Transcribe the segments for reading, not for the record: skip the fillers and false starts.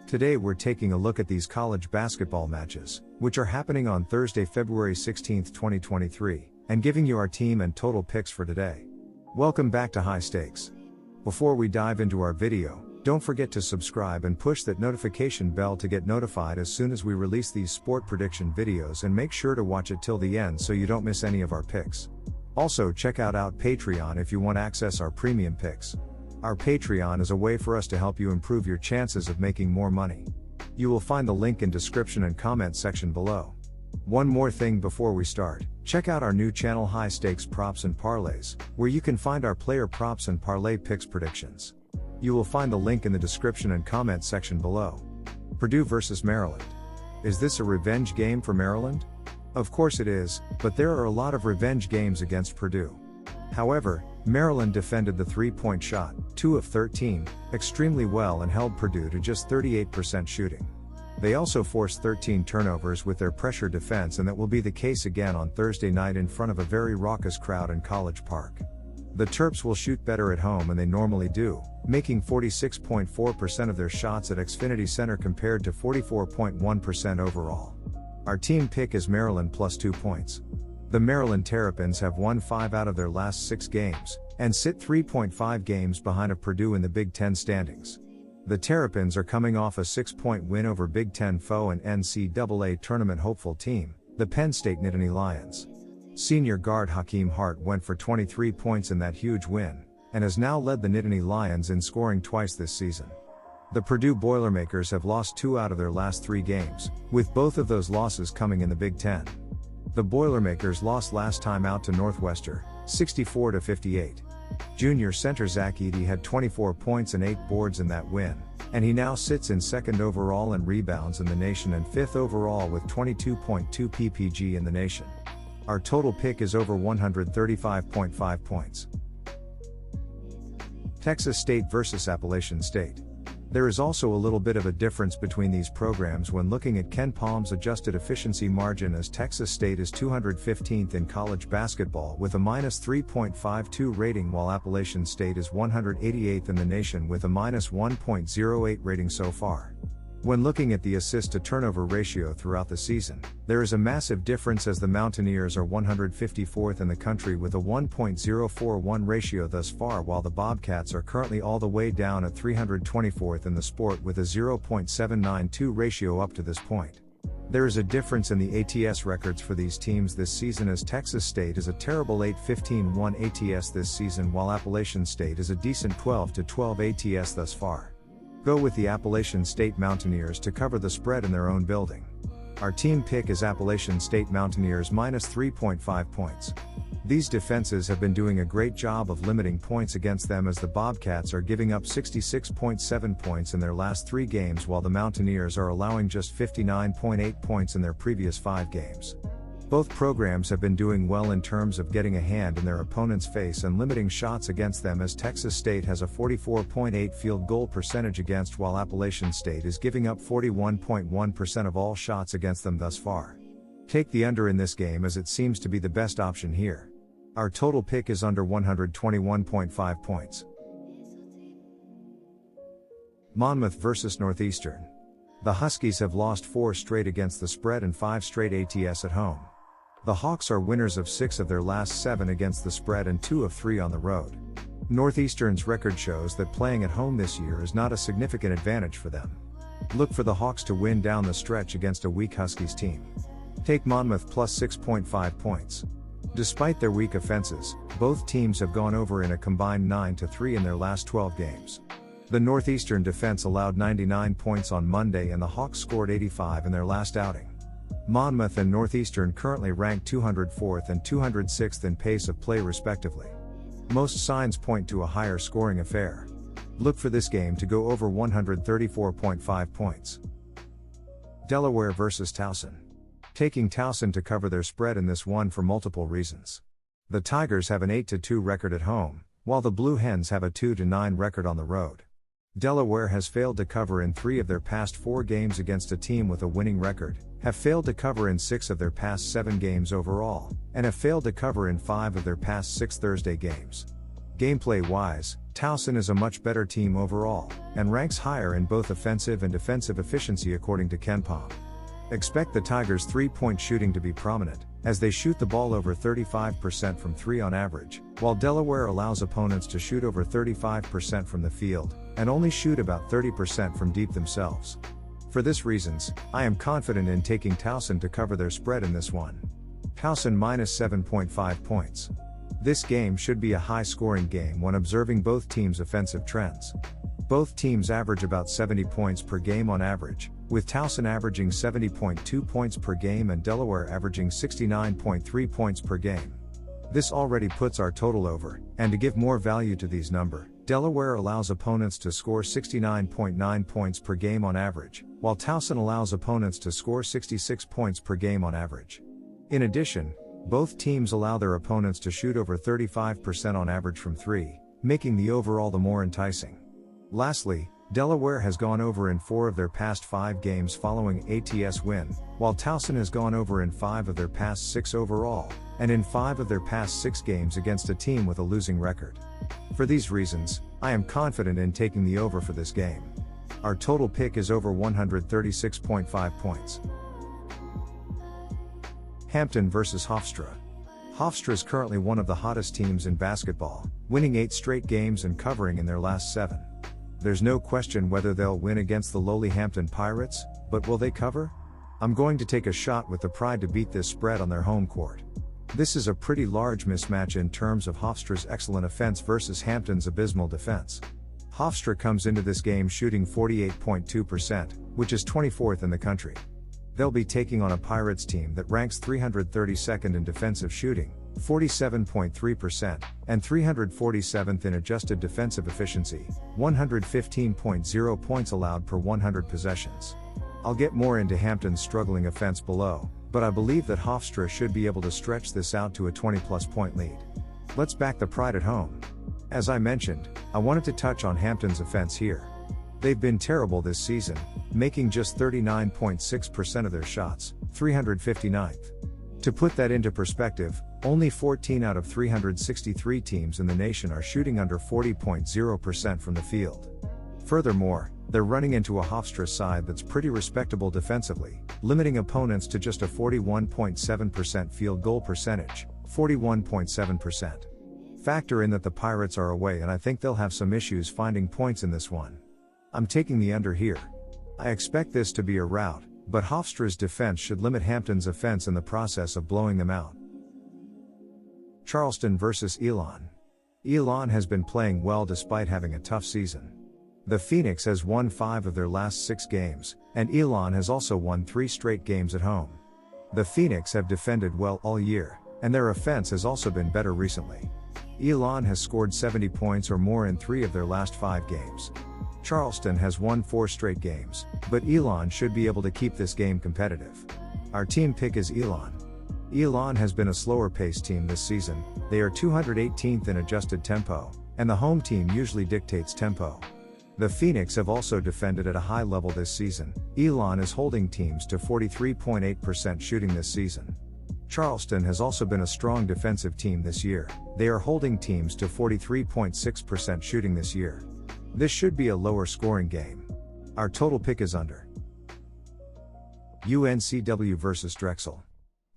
Today we're taking a look at these college basketball matches, which are happening on Thursday, February 16, 2023, and giving you our team and total picks for today. Welcome back to High Stakes. Before we dive into our video, don't forget to subscribe and push that notification bell to get notified as soon as we release these sport prediction videos, and make sure to watch it till the end so you don't miss any of our picks. Also check out Patreon if you want to access our premium picks. Our Patreon is a way for us to help you improve your chances of making more money. You will find the link in description and comment section below. One more thing before we start, check out our new channel High Stakes Props and Parlays, where you can find our player props and parlay picks predictions. You will find the link in the description and comment section below. Purdue versus Maryland. Is this a revenge game for Maryland? Of course it is, but there are a lot of revenge games against Purdue. However, Maryland defended the three-point shot, 2 of 13, extremely well and held Purdue to just 38% shooting. They also forced 13 turnovers with their pressure defense, and that will be the case again on Thursday night in front of a very raucous crowd in College Park. The Terps will shoot better at home, and they normally do, making 46.4% of their shots at Xfinity Center compared to 44.1% overall. Our team pick is Maryland plus 2 points. The Maryland Terrapins have won 5 out of their last 6 games, and sit 3.5 games behind of Purdue in the Big Ten standings. The Terrapins are coming off a 6-point win over Big Ten foe and NCAA tournament hopeful team, the Penn State Nittany Lions. Senior guard Hakeem Hart went for 23 points in that huge win, and has now led the Nittany Lions in scoring twice this season. The Purdue Boilermakers have lost 2 out of their last 3 games, with both of those losses coming in the Big Ten. The Boilermakers lost last time out to Northwestern, 64-58. Junior center Zach Edey had 24 points and 8 boards in that win, and he now sits in 2nd overall in rebounds in the nation and 5th overall with 22.2 ppg in the nation. Our total pick is over 135.5 points. Texas State versus Appalachian State. There is also a little bit of a difference between these programs when looking at Ken Palm's adjusted efficiency margin, as Texas State is 215th in college basketball with a minus 3.52 rating, while Appalachian State is 188th in the nation with a minus 1.08 rating so far. When looking at the assist to turnover ratio throughout the season, there is a massive difference, as the Mountaineers are 154th in the country with a 1.041 ratio thus far, while the Bobcats are currently all the way down at 324th in the sport with a 0.792 ratio up to this point. There is a difference in the ATS records for these teams this season, as Texas State is a terrible 8-15-1 ATS this season, while Appalachian State is a decent 12-12 ATS thus far. Go with the Appalachian State Mountaineers to cover the spread in their own building. Our team pick is Appalachian State Mountaineers minus 3.5 points. These defenses have been doing a great job of limiting points against them, as the Bobcats are giving up 66.7 points in their last 3 games, while the Mountaineers are allowing just 59.8 points in their previous 5 games. Both programs have been doing well in terms of getting a hand in their opponent's face and limiting shots against them, as Texas State has a 44.8 field goal percentage against, while Appalachian State is giving up 41.1% of all shots against them thus far. Take the under in this game, as it seems to be the best option here. Our total pick is under 121.5 points. Monmouth versus Northeastern. The Huskies have lost 4 straight against the spread and 5 straight ATS at home. The Hawks are winners of 6 of their last 7 against the spread and 2 of 3 on the road. Northeastern's record shows that playing at home this year is not a significant advantage for them. Look for the Hawks to win down the stretch against a weak Huskies team. Take Monmouth plus 6.5 points. Despite their weak offenses, both teams have gone over in a combined 9-3 in their last 12 games. The Northeastern defense allowed 99 points on Monday, and the Hawks scored 85 in their last outing. Monmouth and Northeastern currently rank 204th and 206th in pace of play respectively. Most signs point to a higher scoring affair. Look for this game to go over 134.5 points. Delaware versus Towson. Taking Towson to cover their spread in this one for multiple reasons. The Tigers have an 8-2 record at home, while the Blue Hens have a 2-9 record on the road. Delaware has failed to cover in 3 of their past 4 games against a team with a winning record, have failed to cover in 6 of their past 7 games overall, and have failed to cover in 5 of their past 6 Thursday games. Gameplay-wise, Towson is a much better team overall, and ranks higher in both offensive and defensive efficiency according to KenPom. Expect the Tigers' three-point shooting to be prominent, as they shoot the ball over 35% from 3 on average, while Delaware allows opponents to shoot over 35% from the field, and only shoot about 30% from deep themselves. For this reasons, I am confident in taking Towson to cover their spread in this one. Towson minus 7.5 points. This game should be a high-scoring game when observing both teams' offensive trends. Both teams average about 70 points per game on average, with Towson averaging 70.2 points per game and Delaware averaging 69.3 points per game. This already puts our total over, and to give more value to these numbers, Delaware allows opponents to score 69.9 points per game on average, while Towson allows opponents to score 66 points per game on average. In addition, both teams allow their opponents to shoot over 35% on average from 3, making the overall the more enticing. Lastly, Delaware has gone over in 4 of their past 5 games following ATS win, while Towson has gone over in 5 of their past 6 overall, and in 5 of their past 6 games against a team with a losing record. For these reasons, I am confident in taking the over for this game. Our total pick is over 136.5 points. Hampton vs Hofstra. Hofstra is currently one of the hottest teams in basketball, winning 8 straight games and covering in their last 7. There's no question whether they'll win against the lowly Hampton Pirates, but will they cover? I'm going to take a shot with the Pride to beat this spread on their home court. This is a pretty large mismatch in terms of Hofstra's excellent offense versus Hampton's abysmal defense. Hofstra comes into this game shooting 48.2%, which is 24th in the country. They'll be taking on a Pirates team that ranks 332nd in defensive shooting, 47.3%, and 347th in adjusted defensive efficiency, 115.0 points allowed per 100 possessions. I'll get more into Hampton's struggling offense below, but I believe that Hofstra should be able to stretch this out to a 20-plus point lead. Let's back the Pride at home. As I mentioned, I wanted to touch on Hampton's offense here. They've been terrible this season, making just 39.6% of their shots, 359th. To put that into perspective, only 14 out of 363 teams in the nation are shooting under 40.0% from the field. Furthermore, they're running into a Hofstra side that's pretty respectable defensively, limiting opponents to just a 41.7% field goal percentage, 41.7%. Factor in that the Pirates are away and I think they'll have some issues finding points in this one. I'm taking the under here. I expect this to be a rout, but Hofstra's defense should limit Hampton's offense in the process of blowing them out. Charleston vs Elon. Elon has been playing well despite having a tough season. The Phoenix has won 5 of their last 6 games, and Elon has also won 3 straight games at home. The Phoenix have defended well all year, and their offense has also been better recently. Elon has scored 70 points or more in 3 of their last 5 games. Charleston has won 4 straight games, but Elon should be able to keep this game competitive. Our team pick is Elon. Elon has been a slower-paced team this season. They are 218th in adjusted tempo, and the home team usually dictates tempo. The Phoenix have also defended at a high level this season. Elon is holding teams to 43.8% shooting this season. Charleston has also been a strong defensive team this year. They are holding teams to 43.6% shooting this year. This should be a lower scoring game. Our total pick is under. UNCAA vs Drexel.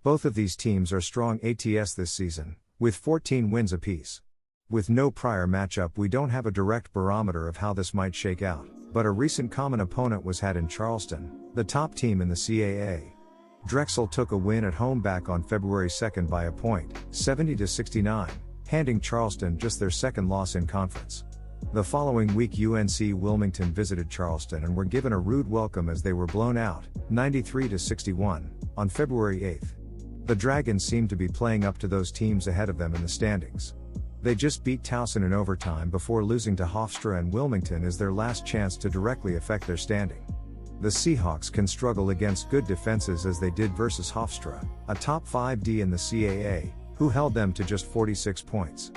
Both of these teams are strong ATS this season, with 14 wins apiece. With no prior matchup, we don't have a direct barometer of how this might shake out, but a recent common opponent was had in Charleston, the top team in the CAA. Drexel took a win at home back on February 2 by a point, 70-69, handing Charleston just their second loss in conference. The following week UNC Wilmington visited Charleston and were given a rude welcome as they were blown out, 93-61, on February 8. The Dragons seemed to be playing up to those teams ahead of them in the standings. They just beat Towson in overtime before losing to Hofstra, and Wilmington is their last chance to directly affect their standing. The Seahawks can struggle against good defenses as they did versus Hofstra, a top 5D in the CAA, who held them to just 46 points.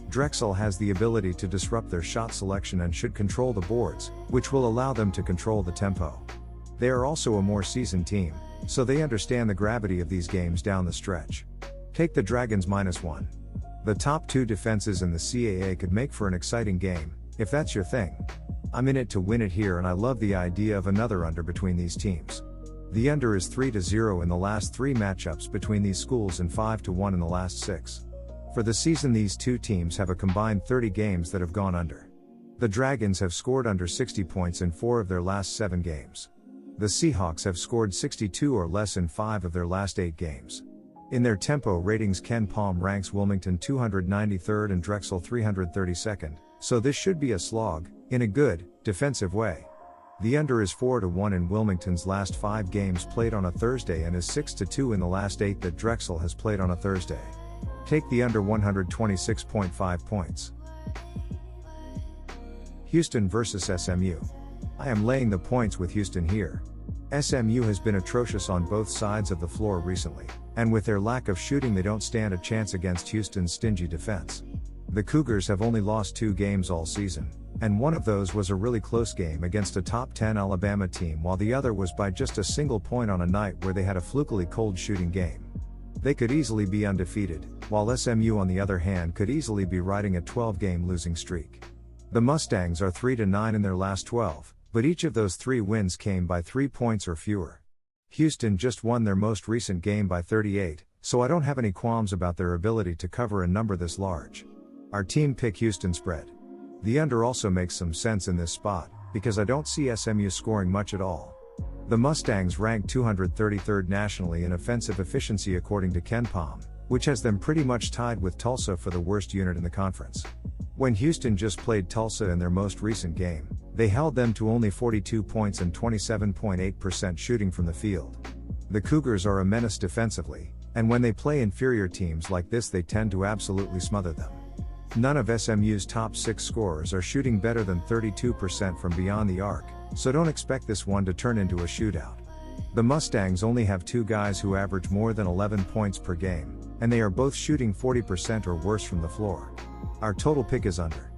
Drexel has the ability to disrupt their shot selection and should control the boards, which will allow them to control the tempo. They are also a more seasoned team, so they understand the gravity of these games down the stretch. Take the Dragons -1. The top two defenses in the CAA could make for an exciting game, if that's your thing. I'm in it to win it here, and I love the idea of another under between these teams. The under is 3-0 in the last 3 matchups between these schools and 5-1 in the last 6. For the season, these two teams have a combined 30 games that have gone under. The Dragons have scored under 60 points in 4 of their last 7 games. The Seahawks have scored 62 or less in 5 of their last 8 games. In their tempo ratings, Ken Palm ranks Wilmington 293rd and Drexel 332nd, so this should be a slog, in a good, defensive way. The under is 4-1 in Wilmington's last 5 games played on a Thursday and is 6-2 in the last 8 that Drexel has played on a Thursday. Take the under 126.5 points. Houston vs SMU. I am laying the points with Houston here. SMU has been atrocious on both sides of the floor recently, and with their lack of shooting they don't stand a chance against Houston's stingy defense. The Cougars have only lost 2 games all season, and one of those was a really close game against a top 10 Alabama team, while the other was by just a single point on a night where they had a flukily cold shooting game. They could easily be undefeated, while SMU on the other hand could easily be riding a 12-game losing streak. The Mustangs are 3-9 in their last 12, but each of those 3 wins came by 3 points or fewer. Houston just won their most recent game by 38, so I don't have any qualms about their ability to cover a number this large. Our team pick Houston spread. The under also makes some sense in this spot, because I don't see SMU scoring much at all. The Mustangs rank 233rd nationally in offensive efficiency according to Ken Palm, which has them pretty much tied with Tulsa for the worst unit in the conference. When Houston just played Tulsa in their most recent game, they held them to only 42 points and 27.8% shooting from the field. The Cougars are a menace defensively, and when they play inferior teams like this they tend to absolutely smother them. None of SMU's top 6 scorers are shooting better than 32% from beyond the arc, so don't expect this one to turn into a shootout. The Mustangs only have 2 guys who average more than 11 points per game, and they are both shooting 40% or worse from the floor. Our total pick is under.